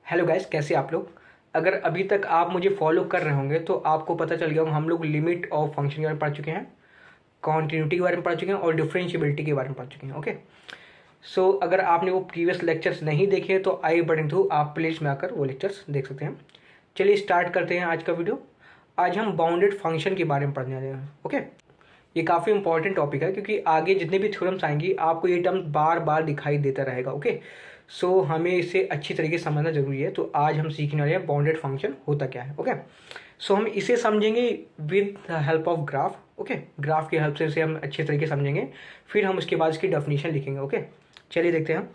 Hello guys, कैसे आप लोग। अगर अभी तक आप मुझे फॉलो कर रहे होंगे तो आपको पता चल गया होगा हम लोग लिमिट ऑफ फंक्शन के बारे में पढ़ चुके हैं, कॉन्टिन्यूटी के बारे में पढ़ चुके हैं और डिफरेंशिएबिलिटी के बारे में पढ़ चुके हैं। ओके, सो अगर आपने वो प्रीवियस लेक्चर्स नहीं देखे तो आई बटन थ्रू आप प्लेलिस्ट में आकर वो लेक्चर्स देख सकते हैं। चलिए स्टार्ट करते हैं आज का वीडियो। आज हम बाउंडेड फंक्शन के बारे में पढ़ने वाले हैं। ओके, ये काफ़ी इंपॉर्टेंट टॉपिक है क्योंकि आगे जितने भी थ्योरम्स आएंगी आपको ये टर्म बार बार दिखाई देता रहेगा। ओके, सो हमें इसे अच्छी तरीके से समझना जरूरी है। तो आज हम सीखने वाले हैं बाउंडेड फंक्शन होता क्या है। ओके, सो हम इसे समझेंगे with the help of graph. Okay, graph की हेल्प से इसे हम अच्छे तरीके से समझेंगे, फिर हम उसके बाद इसकी डेफिनेशन लिखेंगे। ओके, चलिए देखते हैं।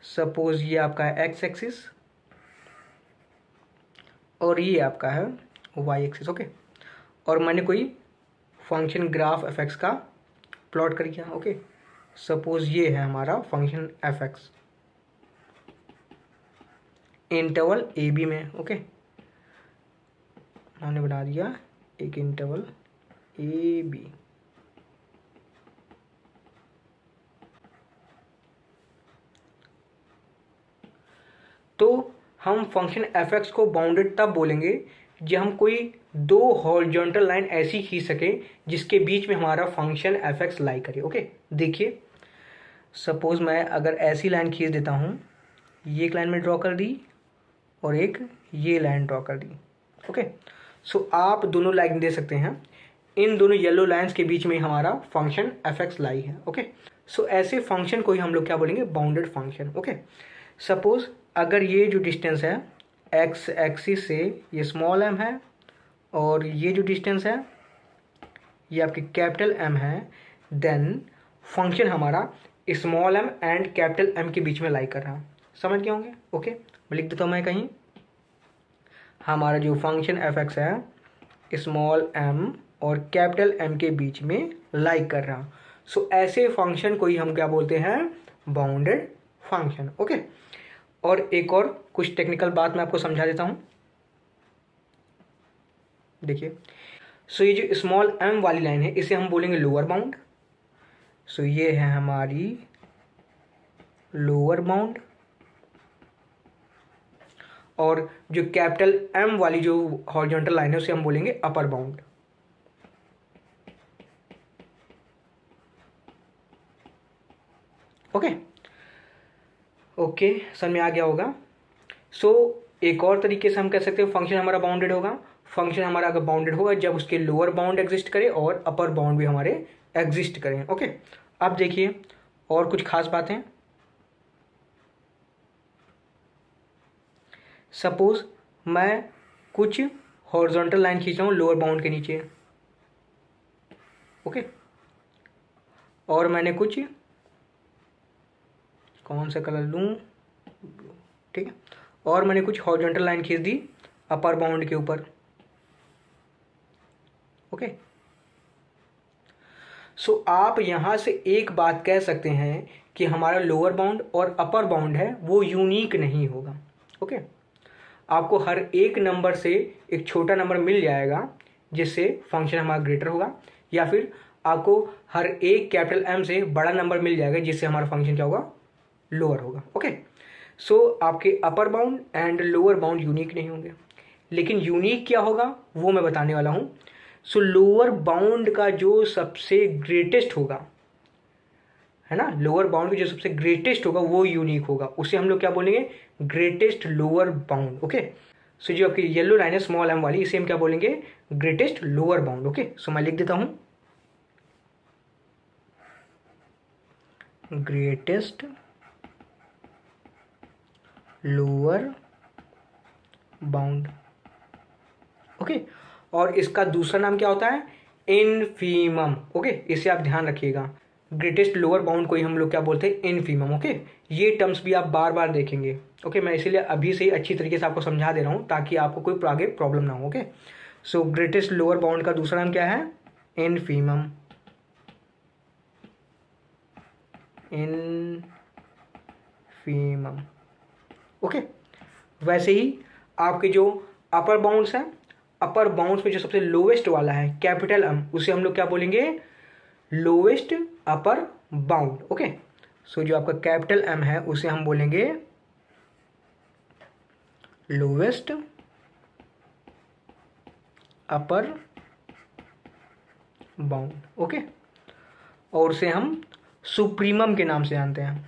सपोज ये आपका है एक्स एक्सिस और ये आपका है वाई एक्सिस। ओके, और मैंने कोई फंक्शन ग्राफ एफ एक्स का प्लॉट कर किया। ओके, सपोज ये है हमारा function F X interval A B में। ओके, हमने बना दिया एक इंटरवल ए बी। तो हम फंक्शन एफ एक्स को बाउंडेड तब बोलेंगे जब हम कोई दो हॉरिजॉन्टल लाइन ऐसी खींच सके जिसके बीच में हमारा फंक्शन एफ एक्स लाई करे। ओके, देखिए सपोज मैं अगर ऐसी लाइन खींच देता हूँ, ये एक लाइन में ड्रॉ कर दी और एक ये लाइन ड्रॉ कर दी। ओके, सो आप दोनों लाइन दे सकते हैं, इन दोनों येलो लाइंस के बीच में हमारा फंक्शन एफ एक्स लाई है। ओके, सो ऐसे फंक्शन को ही हम लोग क्या बोलेंगे, बाउंडेड फंक्शन। ओके, सपोज अगर ये जो डिस्टेंस है एक्स एक्सिस से ये स्मॉल एम है और ये जो डिस्टेंस है ये आपकी कैपिटल एम है, देन फंक्शन हमारा small M and capital M के बीच में लाई कर रहा है। समझ गए होंगे। ओके, मैं लिख देता हूँ मैं कहीं, हमारा जो फंक्शन एफ एक्स है स्मॉल एम और कैपिटल एम के बीच में लाई कर रहा। सो ऐसे फंक्शन को ही हम क्या बोलते हैं, बाउंडेड फंक्शन। ओके, और एक और कुछ टेक्निकल बात मैं आपको समझा देता हूँ। देखिए, सो ये जो स्मॉल एम वाली लाइन है इसे हम बोलेंगे लोअर बाउंड। सो ये है हमारी लोअर बाउंड, और जो कैपिटल एम वाली जो हॉरिजॉन्टल लाइन है उसे हम बोलेंगे अपर बाउंड। ओके ओके, समझ में आ गया होगा। सो एक और तरीके से हम कह सकते हैं फंक्शन हमारा बाउंडेड होगा। फंक्शन हमारा अगर बाउंडेड होगा जब उसके लोअर बाउंड एग्जिस्ट करे और अपर बाउंड भी हमारे एग्जिस्ट करें। ओके, अब देखिए और कुछ खास बातें। सपोज मैं कुछ हॉरिजॉन्टल लाइन खींच रहा हूँ लोअर बाउंड के नीचे। ओके, और मैंने कुछ, कौन सा कलर लूँ, ठीक है, और मैंने कुछ हॉरिजॉन्टल लाइन खींच दी अपर बाउंड के ऊपर। ओके, सो आप यहां से एक बात कह सकते हैं कि हमारा लोअर बाउंड और अपर बाउंड है वो यूनिक नहीं होगा। ओके, आपको हर एक नंबर से एक छोटा नंबर मिल जाएगा जिससे फंक्शन हमारा ग्रेटर होगा, या फिर आपको हर एक कैपिटल एम से बड़ा नंबर मिल जाएगा जिससे हमारा फंक्शन क्या होगा, लोअर होगा। ओके, सो आपके upper bound and lower bound unique नहीं होंगे, लेकिन यूनिक क्या होगा वो मैं बताने वाला हूं। सो लोअर बाउंड का जो सबसे ग्रेटेस्ट होगा, है ना, लोअर बाउंड की जो सबसे ग्रेटेस्ट होगा वो यूनिक होगा, उसे हम लोग क्या बोलेंगे, ग्रेटेस्ट लोअर बाउंड। ओके, सो जो आपकी येलो लाइन है स्मॉल एम वाली इसे हम क्या बोलेंगे, ग्रेटेस्ट लोअर बाउंड। ओके, सो मैं लिख देता हूं ग्रेटेस्ट लोअर बाउंड। ओके, और इसका दूसरा नाम क्या होता है, इनफीमम। ओके, इसे आप ध्यान रखिएगा, ग्रेटेस्ट लोअर बाउंड को ही हम लोग क्या बोलते हैं, इनफीमम। ओके, ये टर्म्स भी आप बार बार देखेंगे। ओके, मैं इसीलिए अभी से ही अच्छी तरीके से आपको समझा दे रहा हूँ ताकि आपको कोई आगे प्रॉब्लम ना हो। ओके, सो ग्रेटेस्ट लोअर बाउंड का दूसरा नाम क्या है, इनफीमम। इनफीमम। ओके, वैसे ही आपके जो अपर बाउंड्स हैं, अपर बाउंड्स में जो सबसे लोवेस्ट वाला है कैपिटल एम, उसे हम लोग क्या बोलेंगे, लोवेस्ट अपर बाउंड। ओके, सो जो आपका कैपिटल एम है उसे हम बोलेंगे लोवेस्ट अपर बाउंड, ओके, और उसे हम सुप्रीमम के नाम से जानते हैं,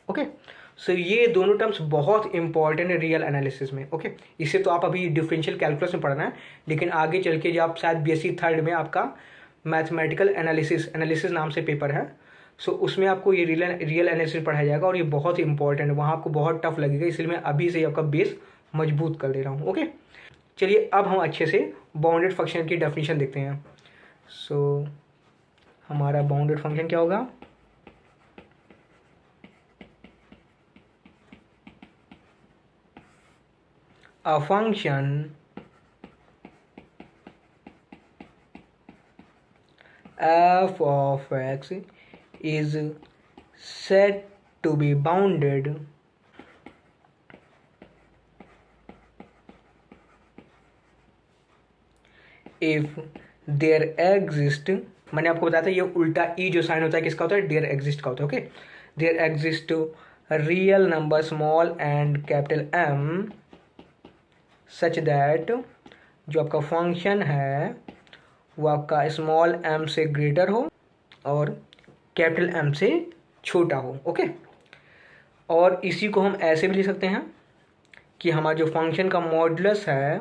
ओके। सो ये दोनों टर्म्स बहुत इंपॉर्टेंट है रियल एनालिसिस में, ओके। इसे तो आप अभी डिफरेंशियल कैलकुलस में पढ़ना है, लेकिन आगे चल के जब आप शायद बीएससी थर्ड में आपका मैथमेटिकल एनालिसिस नाम से पेपर है, सो उसमें आपको ये रियल एनालिसिस पढ़ाया जाएगा और ये बहुत ही इंपॉर्टेंट है, वहाँ आपको बहुत टफ लगेगा, इसलिए मैं अभी से ही आपका बेस मजबूत कर दे रहा हूँ, ओके। चलिए अब हम अच्छे से बाउंडेड फंक्शन की डेफिनेशन देखते हैं। सो हमारा बाउंडेड फंक्शन क्या होगा? A function f of x is said to be bounded if there exist, मैंने आपको बताया था ये उल्टा ई जो साइन होता है किसका होता है? देयर एग्जिस्ट का होता है, okay. There exist real number small and capital M such that जो आपका फंक्शन है वो आपका स्मॉल एम से ग्रेटर हो और कैपिटल एम से छोटा हो, ओके। और इसी को हम ऐसे भी लिख सकते हैं कि हमारा जो फंक्शन का मॉडुलस है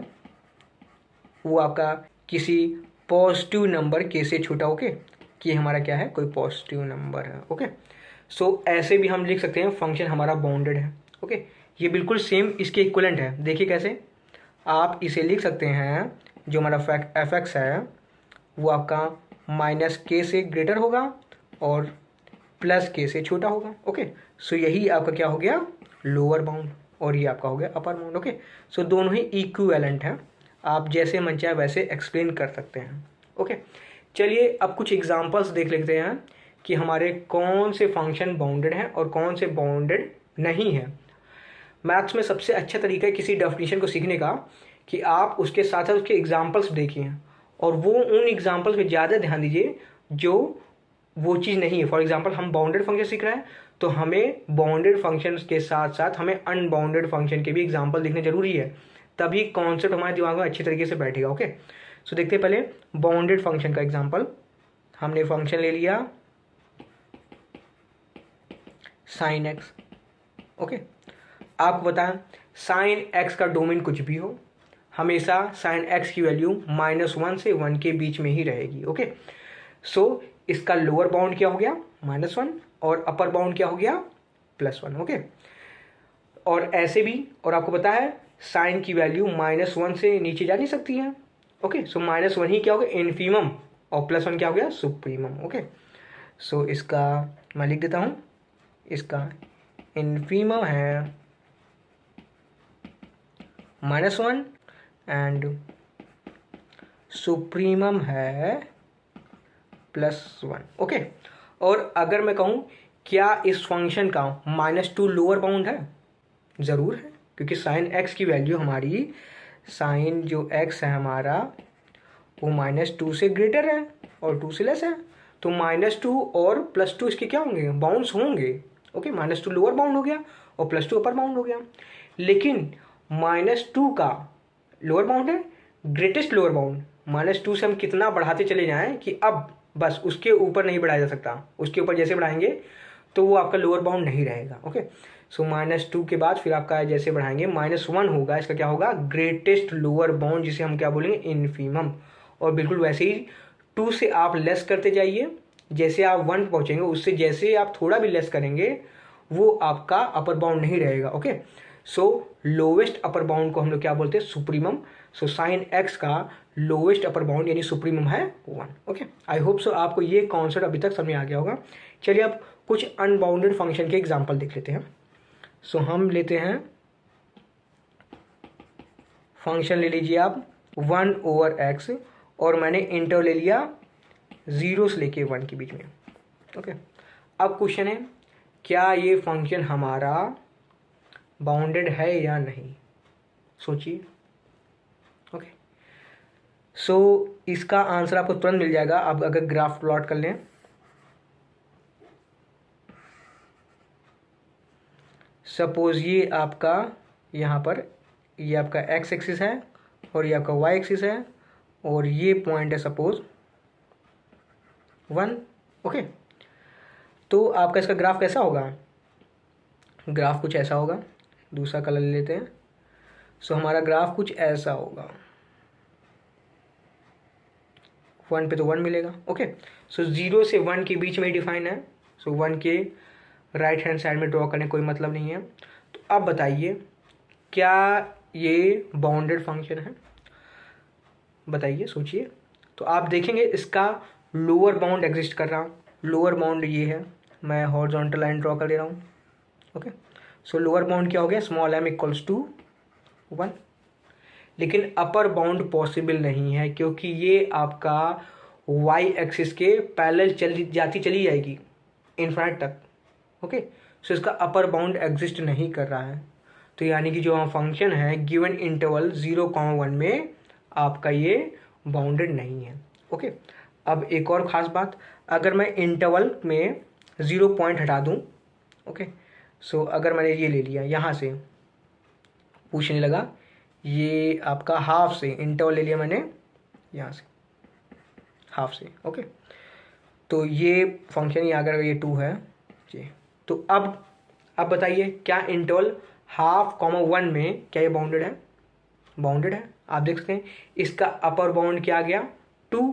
वो आपका किसी पॉजिटिव नंबर के से छोटा, ओके, कि हमारा क्या है? कोई पॉजिटिव नंबर है, ओके। सो ऐसे भी हम लिख सकते हैं फंक्शन हमारा बाउंडेड है, ओके। ये बिल्कुल सेम इसके इक्वलेंट है, देखिए कैसे आप इसे लिख सकते हैं, जो हमारा एफ एक्स है वो आपका माइनस के से ग्रेटर होगा और प्लस के से छोटा होगा, ओके। सो यही आपका क्या हो गया? लोअर बाउंड, और ये आपका हो गया अपर बाउंड, ओके। सो दोनों ही इक्विवेलेंट हैं, आप जैसे मन चाहे वैसे एक्सप्लेन कर सकते हैं, ओके। चलिए अब कुछ एग्जांपल्स देख लेते हैं कि हमारे कौन से फंक्शन बाउंडेड हैं और कौन से बाउंडेड नहीं है। मैथ्स में सबसे अच्छा तरीका है किसी डेफिनेशन को सीखने का कि आप उसके साथ साथ उसके एग्जाम्पल्स देखिए और वो उन एग्जाम्पल्स पे ज़्यादा ध्यान दीजिए जो वो चीज़ नहीं है। फॉर एग्जाम्पल हम बाउंडेड फंक्शन सीख रहे हैं तो हमें बाउंडेड फंक्शन के साथ साथ हमें अनबाउंडेड फंक्शन के भी एग्जाम्पल देखने जरूरी है, तभी कॉन्सेप्ट हमारे दिमाग में अच्छी तरीके से बैठेगा, ओके। सो देखते हैं पहले बाउंडेड फंक्शन का एग्जाम्पल। हमने फंक्शन ले लिया साइन एक्स, ओके। आपको बताएं साइन एक्स का डोमेन कुछ भी हो, हमेशा साइन एक्स की वैल्यू -1 से 1 के बीच में ही रहेगी, ओके। सो इसका लोअर बाउंड क्या हो गया? -1 और अपर बाउंड क्या हो गया? +1, ओके। और ऐसे भी, और आपको पता है साइन की वैल्यू -1 से नीचे जा नहीं सकती है, ओके। सो -1 ही क्या हो गया? इन्फीमम, और +1 क्या हो गया? Supremum, okay. सो इसका मैं लिख देता हूं, इसका इन्फीमम है -1 एंड सुप्रीमम है +1, ओके। और अगर मैं कहूँ क्या इस फंक्शन का -2 लोअर बाउंड है? ज़रूर है, क्योंकि साइन एक्स की वैल्यू हमारी, साइन जो एक्स है हमारा वो -2 से ग्रेटर है और 2 से लेस है, तो -2 और +2 इसके क्या होंगे? बाउंड्स होंगे, ओके। -2 लोअर बाउंड हो गया और +2 अपर बाउंड हो गया। लेकिन -2 का लोअर बाउंड है ग्रेटेस्ट लोअर बाउंड, -2 से हम कितना बढ़ाते चले जाएं कि अब बस उसके ऊपर नहीं बढ़ाया जा सकता, उसके ऊपर जैसे बढ़ाएंगे तो वो आपका लोअर बाउंड नहीं रहेगा, ओके। सो -2 के बाद फिर आपका जैसे बढ़ाएंगे -1 होगा, इसका क्या होगा? ग्रेटेस्ट लोअर बाउंड, जिसे हम क्या बोलेंगे? इन्फीमम। और बिल्कुल वैसे ही 2 से आप लेस करते जाइए, जैसे आप 1 पहुंचेंगे उससे जैसे आप थोड़ा भी लेस करेंगे वो आपका अपर बाउंड नहीं रहेगा, ओके। सो लोवेस्ट अपर बाउंड को हम लोग क्या बोलते हैं? सुप्रीमम। सो साइन एक्स का लोवेस्ट अपर बाउंड यानी सुप्रीमम है 1, ओके। आई होप सो आपको ये कॉन्सेप्ट अभी तक समझ में आ गया होगा। चलिए अब कुछ अनबाउंडेड फंक्शन के एग्जाम्पल देख लेते हैं। सो हम लेते हैं फंक्शन, ले लीजिए आप 1/x और मैंने इंटर ले लिया 0 से लेके 1 के बीच में, ओके। अब क्वेश्चन है क्या ये फंक्शन हमारा बाउंडेड है या नहीं? सोचिए, ओके। सो इसका आंसर आपको तुरंत मिल जाएगा, आप अगर ग्राफ प्लॉट कर लें। सपोज ये आपका यहाँ पर ये आपका एक्स एक्सिस है और ये आपका वाई एक्सिस है और ये पॉइंट है सपोज 1। ओके, तो आपका इसका ग्राफ कैसा होगा? ग्राफ कुछ ऐसा होगा। दूसरा कलर ले लेते हैं। सो हमारा ग्राफ कुछ ऐसा होगा। 1 पे तो 1 मिलेगा। ओके, सो 0 से 1 के बीच में डिफाइन है। सो 1 के राइट हैंड साइड में ड्रॉ करने कोई मतलब नहीं है। तो अब बताइए क्या ये बाउंडेड फंक्शन है? बताइए, सोचिए। तो आप देखेंगे इसका लोअर बाउंड एग्जिस्ट कर रहा हूँ। लोअर बाउंड ये है, मैं हॉरिजॉन्टल लाइन ड्रॉ कर दे रहा हूँ। ओके, सो लोअर बाउंड क्या हो गया? Small m equals to 1। लेकिन अपर बाउंड पॉसिबल नहीं है क्योंकि ये आपका y एक्सिस के पैरेलल चली जाएगी इनफाइनाइट तक। ओके, सो इसका अपर बाउंड एग्जिस्ट नहीं कर रहा है। तो यानी कि जो फंक्शन है गिवन इंटरवल 0,1 में आपका ये बाउंडेड नहीं है। ओके, अब एक और ख़ास बात, अगर मैं इंटरवल में 0 पॉइंट हटा दूँ, ओके, सो अगर मैंने ये ले लिया, यहाँ से पूछने लगा, ये आपका हाफ से इंटरवल ले लिया मैंने, यहाँ से हाफ से। ओके, तो ये फंक्शन ही अगर ये 2 है जी, तो अब बताइए क्या इंटरवल 1/2, 1 में क्या ये बाउंडेड है? बाउंडेड है। आप देख सकते हैं इसका अपर बाउंड क्या आ गया 2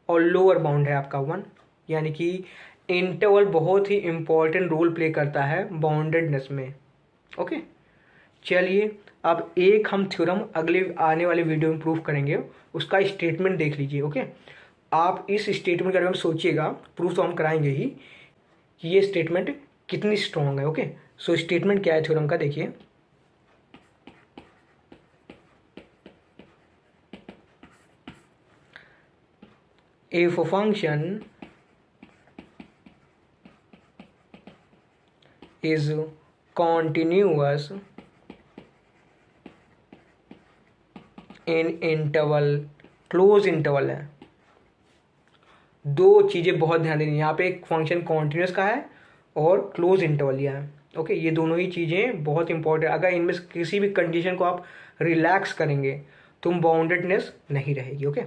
और लोअर बाउंड है आपका 1। यानी कि इंटरवल बहुत ही इंपॉर्टेंट रोल प्ले करता है बाउंडेडनेस में। ओके, चलिए अब एक हम थ्योरम अगले आने वाले वीडियो में प्रूफ करेंगे, उसका स्टेटमेंट देख लीजिए। ओके, आप इस स्टेटमेंट के बारे में सोचिएगा, प्रूफ तो हम कराएंगे ही कि ये स्टेटमेंट कितनी स्ट्रॉन्ग है। ओके, सो स्टेटमेंट क्या है थ्योरम का, देखिए। If a function is continuous in interval, close interval है। दो चीज़ें बहुत ध्यान देनी है यहाँ पे, एक फंक्शन कॉन्टिन्यूस का है और क्लोज इंटरवल लिया है। ओके, ये दोनों ही चीज़ें बहुत इंपॉर्टेंट। अगर इनमें से किसी भी कंडीशन को आप रिलैक्स करेंगे तो बाउंडेडनेस नहीं रहेगी। ओके,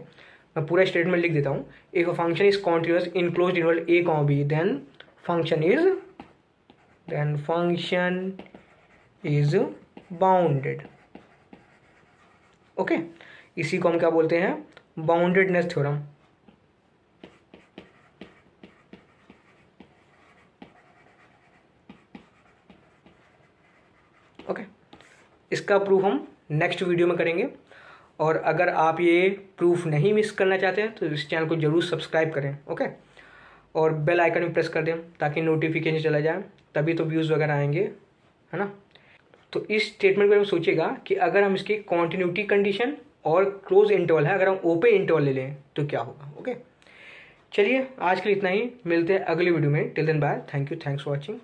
मैं पूरा स्टेटमेंट लिख देता हूँ। If a function is continuous in closed interval a, b, then function is bounded. Okay, इसी को हम क्या बोलते हैं? Boundedness theorem. ओके, इसका प्रूफ हम नेक्स्ट वीडियो में करेंगे। और अगर आप ये प्रूफ नहीं मिस करना चाहते हैं तो इस चैनल को जरूर सब्सक्राइब करें। ओके, और बेल आइकन भी प्रेस कर दें ताकि नोटिफिकेशन चला जाए, तभी तो व्यूज़ वगैरह आएंगे, है ना। तो इस स्टेटमेंट में सोचिएगा कि अगर हम इसकी कॉन्टिन्यूटी कंडीशन और क्लोज इंटरवल है, अगर हम ओपन इंटरवल ले लें तो क्या होगा। ओके, चलिए आज के लिए इतना ही, मिलते हैं अगले वीडियो में। Till then bye, thank you, thanks for watching.